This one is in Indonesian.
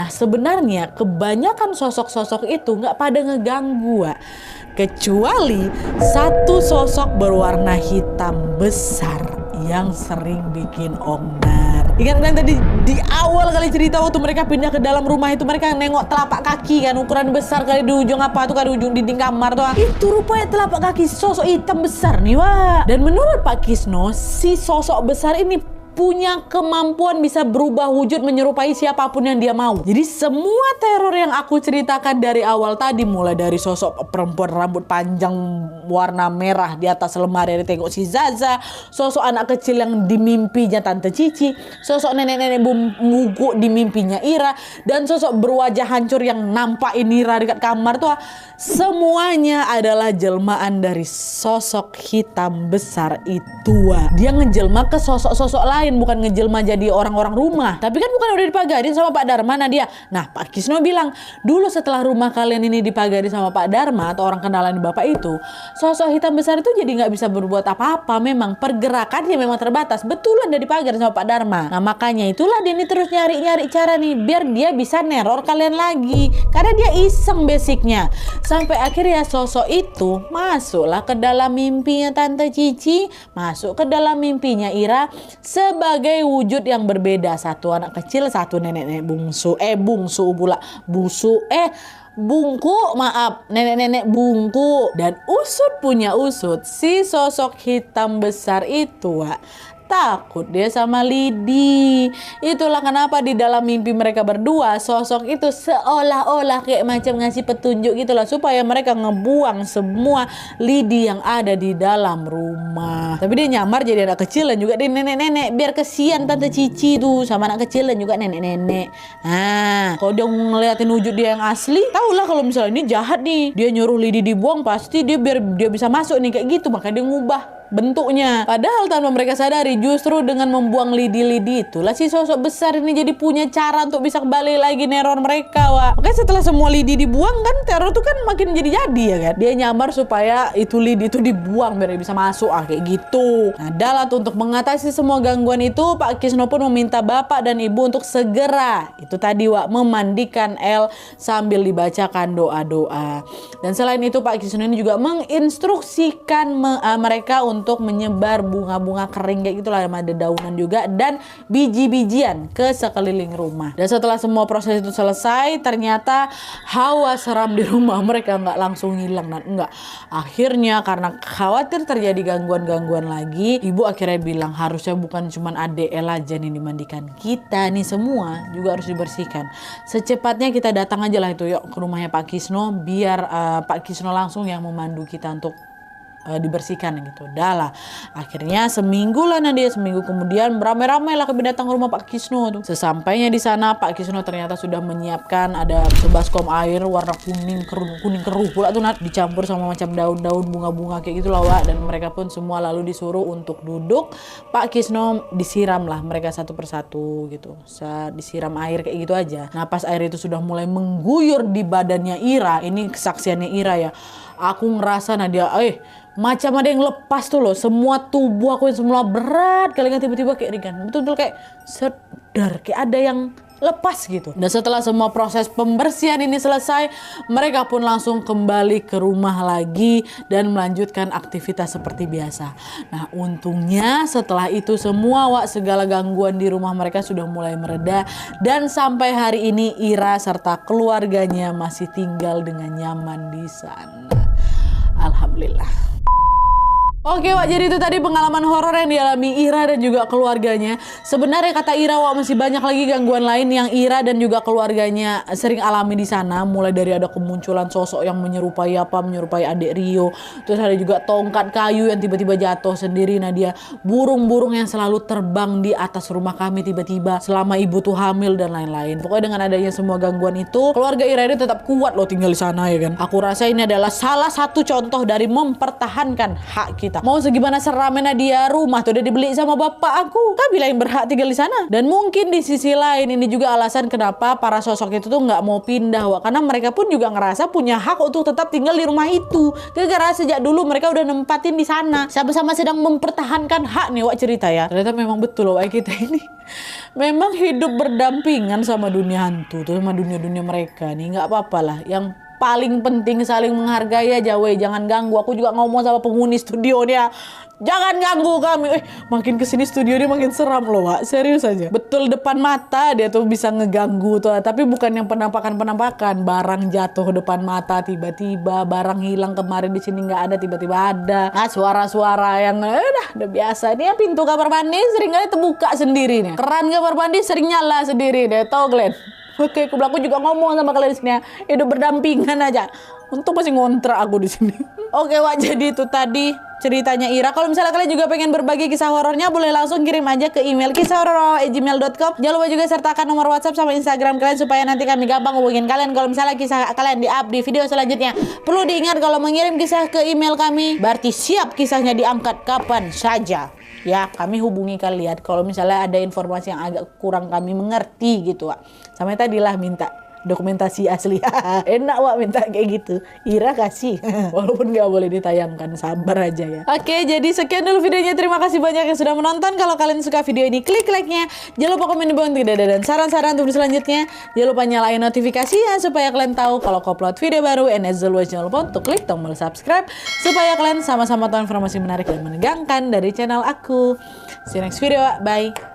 Nah sebenarnya kebanyakan sosok-sosok itu nggak pada ngeganggu, Wak. Kecuali satu sosok berwarna hitam besar yang sering bikin ongnar. Ingat kan tadi di awal kali cerita waktu mereka pindah ke dalam rumah itu, mereka nengok telapak kaki kan, ukuran besar kali di ujung apa tuh, kan di ujung dinding kamar tuh. Itu rupanya telapak kaki sosok hitam besar nih, Wak. Dan menurut Pak Kisno, si sosok besar ini punya kemampuan bisa berubah wujud menyerupai siapapun yang dia mau. Jadi semua teror yang aku ceritakan dari awal tadi, mulai dari sosok perempuan rambut panjang warna merah di atas lemari yang ditengok si Zaza, sosok anak kecil yang di mimpinya Tante Cici, sosok nenek-nenek bungkuk di mimpinya Ira, dan sosok berwajah hancur yang nampakin Ira dekat kamar tuh, semuanya adalah jelmaan dari sosok hitam besar itu. Dia ngejelma ke sosok-sosok lain, bukan ngejelma jadi orang-orang rumah. Tapi kan bukan udah dipagarin sama Pak Dharma, Nadia. Nah Pak Kisno bilang, dulu setelah rumah kalian ini dipagarin sama Pak Dharma atau orang kenalan bapak itu, sosok hitam besar itu jadi nggak bisa berbuat apa-apa. Memang pergerakannya memang terbatas. Betulan udah dipagarin sama Pak Dharma. Nah makanya itulah dia nih terus nyari-nyari cara nih biar dia bisa neror kalian lagi. Karena dia iseng basicnya. Sampai akhirnya sosok itu masuklah ke dalam mimpinya Tante Cici, masuk ke dalam mimpinya Ira sebagai wujud yang berbeda. Satu anak kecil, satu nenek-nenek bungsu. Bungku, maaf, nenek-nenek bungku. Dan usut punya usut, si sosok hitam besar itu, Wak, takut dia sama Lidi. Itulah kenapa di dalam mimpi mereka berdua, sosok itu seolah-olah kayak macam ngasih petunjuk gitu lah, supaya mereka ngebuang semua Lidi yang ada di dalam rumah. Tapi dia nyamar jadi anak kecil dan juga dia nenek-nenek, biar kesian Tante Cici tuh sama anak kecil dan juga nenek-nenek. Nah, kalau dia ngeliatin wujud dia yang asli, tahulah kalau misalnya ini jahat nih, dia nyuruh Lidi dibuang, pasti dia biar dia bisa masuk nih kayak gitu, makanya dia ngubah bentuknya. Padahal tanpa mereka sadari, justru dengan membuang lidi-lidi itulah si sosok besar ini jadi punya cara untuk bisa kembali lagi neror mereka, Wak. Makanya setelah semua lidi dibuang kan, teror tuh kan makin jadi-jadi ya kan. Dia nyamar supaya itu lidi itu dibuang biar dia bisa masuk, kayak gitu. Nah dalat untuk mengatasi semua gangguan itu, Pak Kisno pun meminta bapak dan ibu untuk segera itu tadi, Wak, memandikan El sambil dibacakan doa-doa. Dan selain itu Pak Kisno ini juga menginstruksikan mereka untuk menyebar bunga-bunga kering kayak gitulah, ada daunan juga dan biji-bijian ke sekeliling rumah. Dan setelah semua proses itu selesai, ternyata hawa seram di rumah mereka nggak langsung hilang, enggak. Akhirnya karena khawatir terjadi gangguan-gangguan lagi, ibu akhirnya bilang harusnya bukan cuma adek El aja nih dimandikan, kita nih semua juga harus dibersihkan. Secepatnya kita datang aja lah itu yuk ke rumahnya Pak Kisno, biar Pak Kisno langsung yang memandu kita untuk dibersihkan gitu. Dah lah. Akhirnya seminggu kemudian beramai-ramai lah kami datang ke rumah Pak Kisno tuh. Sesampainya di sana Pak Kisno ternyata sudah menyiapkan ada sebaskom air warna kuning keruh pula tuh, dicampur sama macam daun-daun bunga-bunga kayak gitu lah, Wak. Dan mereka pun semua lalu disuruh untuk duduk. Pak Kisno disiram lah mereka satu persatu gitu. Disiram air kayak gitu aja. Nah pas air itu sudah mulai mengguyur di badannya Ira, ini kesaksiannya Ira ya. Aku ngerasa Nadia, macam ada yang lepas tuh loh, semua tubuh aku yang semula berat kali tiba-tiba kayak ringan, betul-betul kayak sedar, kayak ada yang lepas gitu. Dan setelah semua proses pembersihan ini selesai, mereka pun langsung kembali ke rumah lagi dan melanjutkan aktivitas seperti biasa. Nah untungnya setelah itu semua, Wak, segala gangguan di rumah mereka sudah mulai mereda dan sampai hari ini Ira serta keluarganya masih tinggal dengan nyaman di sana. Alhamdulillah. Oke, Wak, jadi itu tadi pengalaman horor yang dialami Ira dan juga keluarganya. Sebenarnya kata Ira, Wak, masih banyak lagi gangguan lain yang Ira dan juga keluarganya sering alami di sana. Mulai dari ada kemunculan sosok yang menyerupai adik Rio. Terus ada juga tongkat kayu yang tiba-tiba jatuh sendiri. Nah dia burung-burung yang selalu terbang di atas rumah kami tiba-tiba selama ibu tuh hamil dan lain-lain. Pokoknya dengan adanya semua gangguan itu, keluarga Ira ini tetap kuat loh tinggal di sana ya kan. Aku rasa ini adalah salah satu contoh dari mempertahankan hak kita cerita. Mau segimana seramnya dia, rumah tuh udah dibeli sama bapak aku. Kak bilang berhak tinggal di sana. Dan mungkin di sisi lain ini juga alasan kenapa para sosok itu tuh nggak mau pindah, Wak. Karena mereka pun juga ngerasa punya hak untuk tetap tinggal di rumah itu. Gara-gara sejak dulu mereka udah nempatin di sana. Sama-sama sedang mempertahankan hak nih, Wak, cerita ya. Ternyata memang betul, Wak, kita ini memang hidup berdampingan sama dunia hantu tuh, sama dunia-dunia mereka nih. Nggak apa-apa lah. Yang paling penting saling menghargai aja, weh. Jangan ganggu. Aku juga ngomong sama penghuni studio dia, jangan ganggu kami. Makin kesini studio dia makin seram loh, Wak. Serius aja. Betul depan mata dia tuh bisa ngeganggu tuh. Tapi bukan yang penampakan-penampakan. Barang jatuh depan mata tiba-tiba. Barang hilang kemarin di sini nggak ada, tiba-tiba ada. Nah, suara-suara yang udah biasa. Ini pintu kamar mandi sering kali terbuka sendiri nih. Keran kamar mandi sering nyala sendiri deh. Tau kalian? Oke, aku juga ngomong sama kalian di sini ya. Hidup berdampingan aja. Untuk masih ngontrak aku di sini. Oke, Wak, jadi itu tadi ceritanya Ira. Kalau misalnya kalian juga pengen berbagi kisah horornya, boleh langsung kirim aja ke email kisahhoror@gmail.com. Jangan lupa juga sertakan nomor WhatsApp sama Instagram kalian supaya nanti kami gampang hubungin kalian. Kalau misalnya kisah kalian di-up di video selanjutnya. Perlu diingat kalau mengirim kisah ke email kami, berarti siap kisahnya diangkat kapan saja. Ya, kami hubungi kalian kalau misalnya ada informasi yang agak kurang kami mengerti gitu, Wak. Sama tadilah minta dokumentasi asli. Enak, Wak, minta kayak gitu. Ira kasih. Walaupun gak boleh ditayangkan, sabar aja ya. Oke, jadi sekian dulu videonya. Terima kasih banyak yang sudah menonton. Kalau kalian suka video ini, klik like-nya. Jangan lupa komen di bawah tidak ada dan saran-saran untuk selanjutnya. Jangan lupa nyalain notifikasinya supaya kalian tahu kalau aku upload video baru. And as always, jangan lupa untuk klik tombol subscribe supaya kalian sama-sama tahu informasi menarik dan menegangkan dari channel aku. See you next video, Wak. Bye.